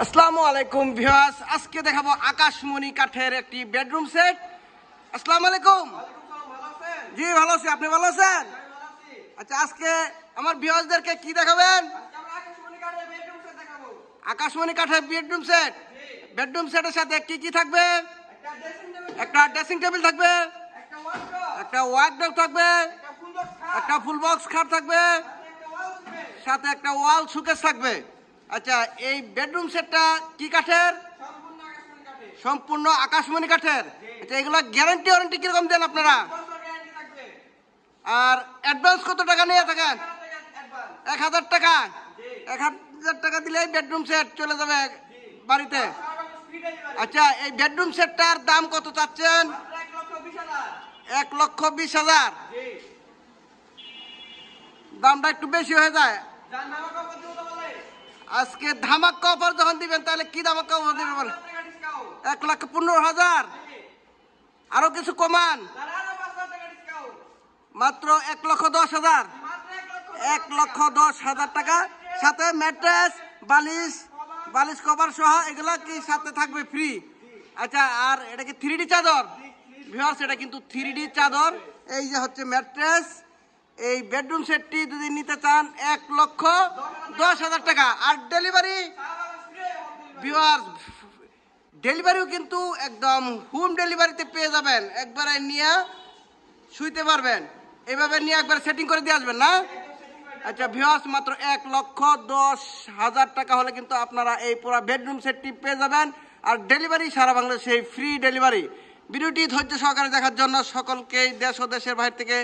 আসসালামু আলাইকুম ভিউয়ার্স, আজকে দেখাবো আকাশমণি কাঠের একটি বেডরুম সেট। আসসালামু আলাইকুম। জি ভালো আছি, আপনি ভালো আছেন? আচ্ছা, আজকে আমার ভিউয়ার্সদেরকে কি দেখাবেন? আকাশমণি কাঠের বেডরুম সেট। বেডরুম সেটের সাথে কি কি থাকবে? একটা ড্রেসিং টেবিল থাকবে, একটা ওয়ার্ডরোব থাকবে, একটা ফুল বক্স খাট থাকবে, সাথে একটা ওয়াল শোকেস থাকবে। আচ্ছা, এই বেডরুম সেটটা কি কাঠের? সম্পূর্ণ আকাশমণি কাঠের। আচ্ছা, এগুলো গ্যারান্টি ওয়ারেন্টি কিরকম দেন আপনারা? আর অ্যাডভান্স কত টাকা নিয়ে থাকেন? 1000 টাকা। 1000 টাকা দিলে বেডরুম সেট চলে যাবে বাড়িতে। আচ্ছা, এই বেডরুম সেটটার দাম কত চাচ্ছেন? 1,20,000। দামটা একটু বেশি হয়ে যায়। আজকে ধামাকা অফার যখন দিবেন তাহলে কি ধামাকা অফার দিবেন বলেন? 1,15,000। আরো কিছু কমান, মাত্র 1,10,000। 1,10,000 টাকা, সাথে ম্যাট্রেস, বালিশ কভার সহ এগুলা কি সাথে থাকবে ফ্রি? আচ্ছা, আর এটা কি 3D চাদর? ভিউয়ার্স, এটা কিন্তু 3D চাদর। এই যে হচ্ছে ম্যাট্রেস। এই বেডরুম সেটটি যদি নিতে চান 1,10,000 টাকা। আর ডেলিভারি ভিউয়ার্স, ডেলিভারিও কিন্তু একদম হোম ডেলিভারিতে পেয়ে যাবেন। একবারে নিয়ে শুইতে পারবেন, এইভাবে নিয়ে একবার সেটিং করে দিয়ে আসবেন না? আচ্ছা ভিউয়ার্স, মাত্র 1,10,000 টাকা হলে কিন্তু আপনারা এই পুরো বেডরুম সেটটি পেয়ে যাবেন। আর ডেলিভারি সারা বাংলাদেশে ফ্রি ডেলিভারি। ভিডিওটি ধৈর্য সহকারে দেখার জন্য সকলকেই দেশ ও দেশের বাইরে থেকে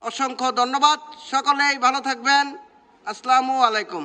অসংখ্য ধন্যবাদ। সকলেই ভালো থাকবেন। আসসালামু আলাইকুম।